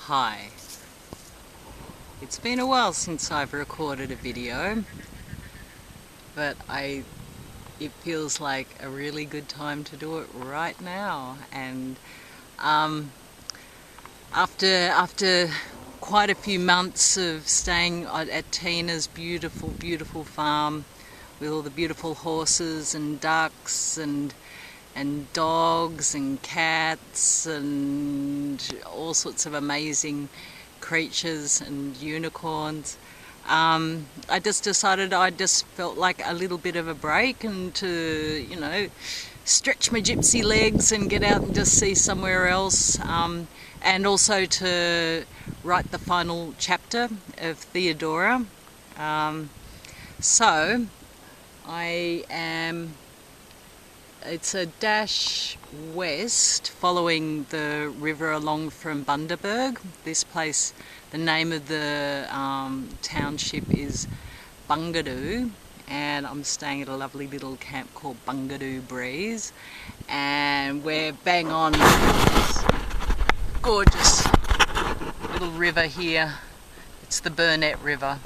Hi. It's been a while since I've recorded a video, but it feels like a really good time to do it right now. And after quite a few months of staying at Tina's beautiful farm with all the beautiful horses and ducks and dogs and cats and all sorts of amazing creatures and unicorns, I just decided I just felt like a little bit of a break and to, stretch my gypsy legs and get out and just see somewhere else, and also to write the final chapter of Theodora. So it's a dash west following the river along from Bundaberg. This place, the name of the township is Bungadoo, and I'm staying at a lovely little camp called Bungadoo Breeze, and we're bang on this gorgeous little river here. It's the Burnett River.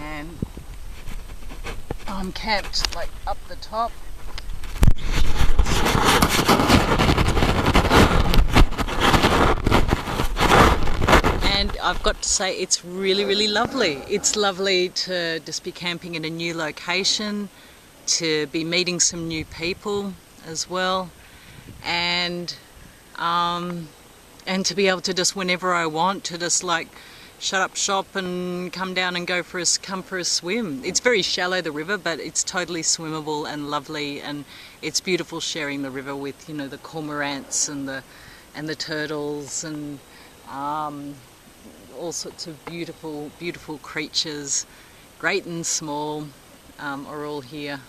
And I'm camped like up the top. And I've got to say, it's really lovely. It's lovely to just be camping in a new location, to be meeting some new people as well, and to be able to just, whenever I want, to just like shut up shop and come down and come for a swim. It's very shallow, the river, but it's totally swimmable and lovely, and it's beautiful sharing the river with, the cormorants and the turtles and all sorts of beautiful creatures, great and small, are all here.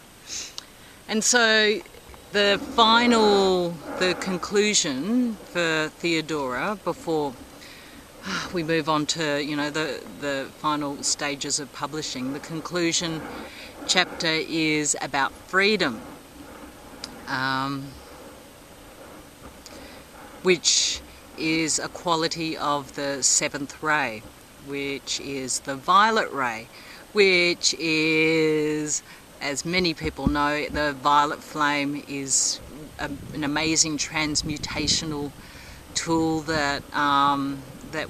And so the conclusion for Theodora, before we move on to the final stages of publishing, the conclusion chapter is about freedom, which is a quality of the seventh ray, which is the violet ray, which is, as many people know, the violet flame is an amazing transmutational tool that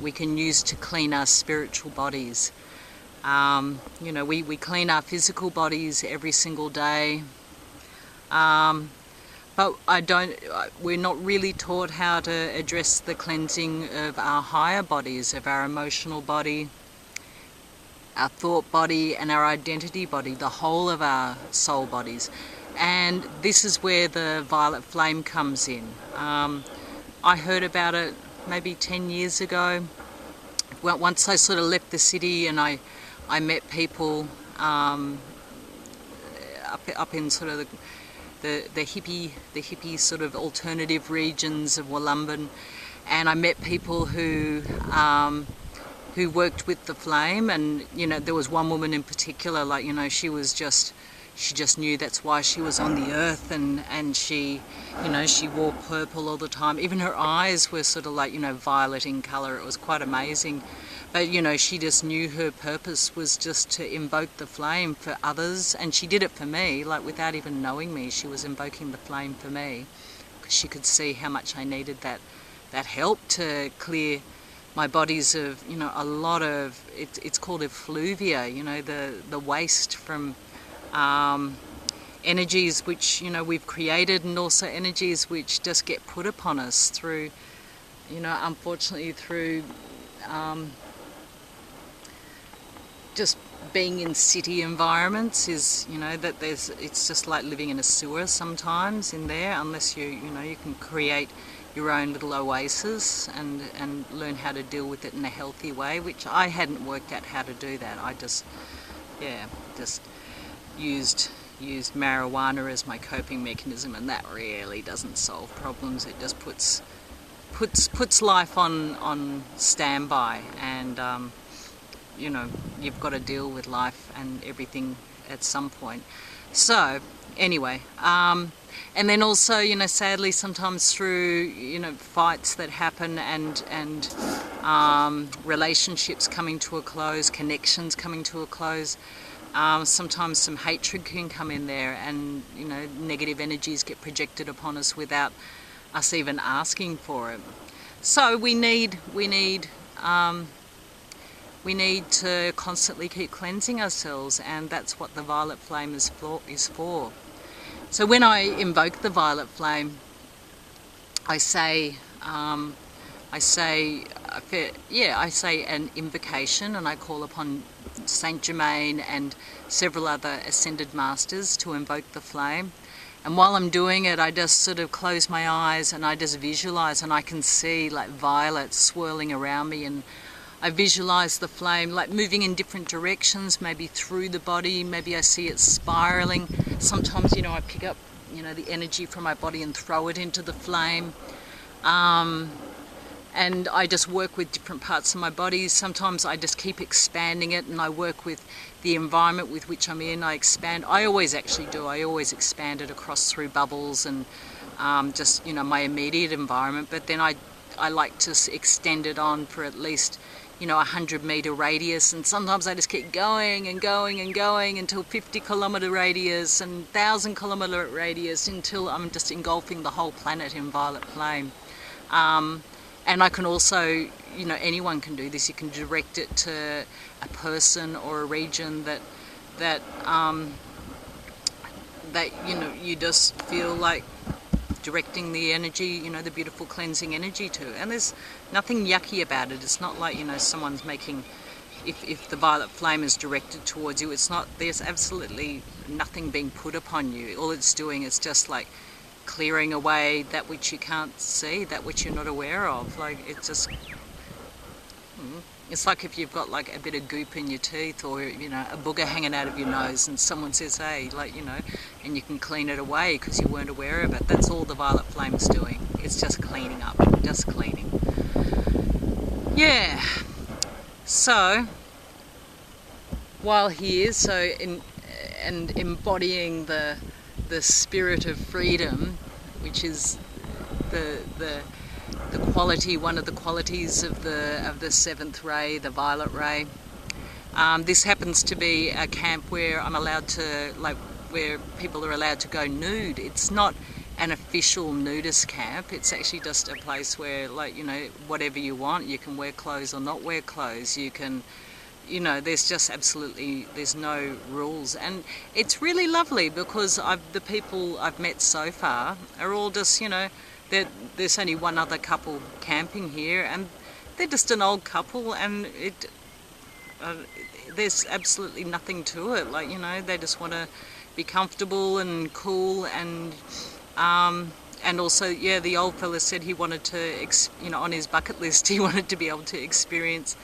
we can use to clean our spiritual bodies. We clean our physical bodies every single day, but we're not really taught how to address the cleansing of our higher bodies, of our emotional body, our thought body, and our identity body, the whole of our soul bodies. And this is where the violet flame comes in. I heard about it maybe 10 years ago. Well, once I sort of left the city and I met people up in sort of the hippie sort of alternative regions of Wollumben, and I met people who worked with the flame, and there was one woman in particular, like she just knew that's why she was on the earth, and she she wore purple all the time. Even her eyes were sort of like violet in colour. It was quite amazing. But she just knew her purpose was just to invoke the flame for others, and she did it for me, like without even knowing me. She was invoking the flame for me because she could see how much I needed that help to clear my bodies of a lot of it's called effluvia, the waste from energies which we've created, and also energies which just get put upon us through unfortunately through just being in city environments. Is that it's just like living in a sewer sometimes in there, unless you can create your own little oasis and learn how to deal with it in a healthy way, which I hadn't worked out how to do that. I just used marijuana as my coping mechanism, and that really doesn't solve problems. It just puts life on standby, and you know, you've got to deal with life and everything at some point. So anyway, and then also, you know, sadly sometimes through, you know, fights that happen and relationships coming to a close, connections coming to a close, sometimes some hatred can come in there, and, you know, negative energies get projected upon us without us even asking for it. So we need to constantly keep cleansing ourselves, and that's what the violet flame is for. So when I invoke the violet flame, I say an invocation, and I call upon Saint Germain and several other ascended masters to invoke the flame. And while I'm doing it, I just sort of close my eyes and I just visualize, and I can see like violets swirling around me, and I visualize the flame like moving in different directions, maybe through the body, maybe I see it spiraling. Sometimes, you know, I pick up, you know, the energy from my body and throw it into the flame. And I just work with different parts of my body. Sometimes I just keep expanding it, and I work with the environment with which I'm in. I expand. I always actually do. I always expand it across through bubbles and just, you know, my immediate environment. But then I like to extend it on for at least, you know, 100-meter radius, and sometimes I just keep going and going and going until 50-kilometer radius and 1,000-kilometer radius, until I'm just engulfing the whole planet in violet flame. And I can also, you know, anyone can do this. You can direct it to a person or a region that you know, you just feel like directing the energy, you know, the beautiful cleansing energy to. And there's nothing yucky about it. It's not like, you know, someone's making, if the violet flame is directed towards you, it's not, there's absolutely nothing being put upon you. All it's doing is just like clearing away that which you can't see, that which you're not aware of. Like, it's just, it's like if you've got like a bit of goop in your teeth, or, you know, a booger hanging out of your nose, and someone says, hey, like, you know, and you can clean it away because you weren't aware of it. That's all the violet flame is doing. It's just cleaning up, just cleaning. Yeah. So while here, and embodying the spirit of freedom, which is the quality, one of the qualities of the seventh ray, the violet ray. This happens to be a camp where I'm allowed to, like, where people are allowed to go nude. It's not an official nudist camp. It's actually just a place where, like, you know, whatever you want, you can wear clothes or not wear clothes. You can, you know, there's just absolutely, there's no rules. And it's really lovely because the people I've met so far are all just, you know, there's only one other couple camping here, and they're just an old couple, and there's absolutely nothing to it. Like, you know, they just want to be comfortable and cool, and also, yeah, the old fella said he wanted to, you know, on his bucket list, he wanted to be able to experience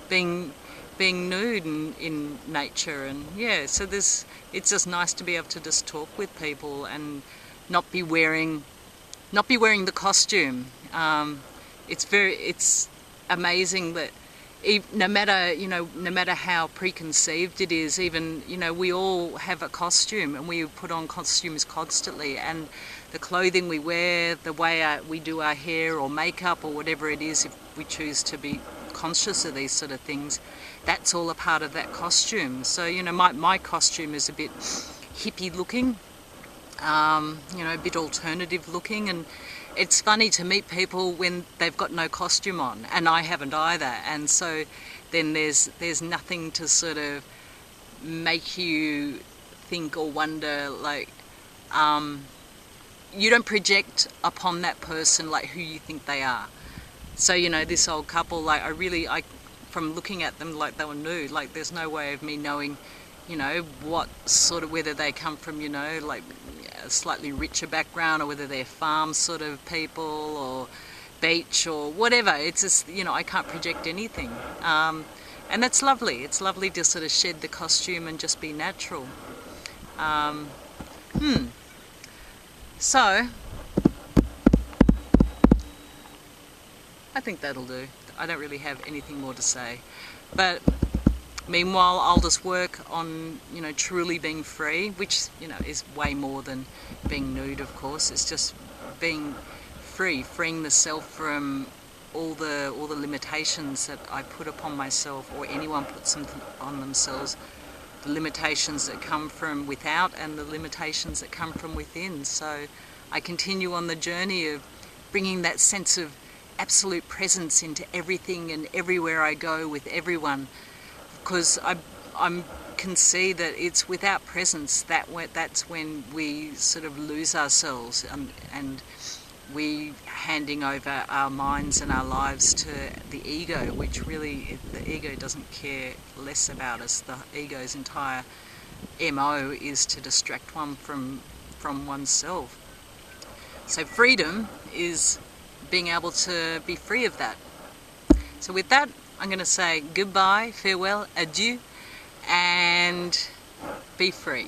being nude in nature. And yeah, so it's just nice to be able to just talk with people and not be wearing the costume. It's amazing that no matter how preconceived it is, even, you know, we all have a costume, and we put on costumes constantly, and the clothing we wear, the way we do our hair or makeup or whatever it is, if we choose to be conscious of these sort of things, that's all a part of that costume. So, you know, my costume is a bit hippie looking, you know, a bit alternative looking, and it's funny to meet people when they've got no costume on, and I haven't either. And so then there's nothing to sort of make you think or wonder, like, you don't project upon that person like who you think they are. So, you know, this old couple, like, I from looking at them, like, they were nude, like, there's no way of me knowing, you know, what sort of, whether they come from, you know, like a slightly richer background, or whether they're farm sort of people or beach or whatever. It's just, you know, I can't project anything. And that's lovely. It's lovely to sort of shed the costume and just be natural. So I think that'll do. I don't really have anything more to say. But Meanwhile, I'll just work on, truly being free, which, is way more than being nude, of course. It's just being free, freeing the self from all the limitations that I put upon myself, or anyone puts on themselves. The limitations that come from without and the limitations that come from within. So I continue on the journey of bringing that sense of absolute presence into everything and everywhere I go with everyone, because I can see that it's without presence that's when we sort of lose ourselves, and we handing over our minds and our lives to the ego, which really, the ego doesn't care less about us. The ego's entire MO is to distract one from oneself. So freedom is being able to be free of that. So with that, I'm going to say goodbye, farewell, adieu, and be free.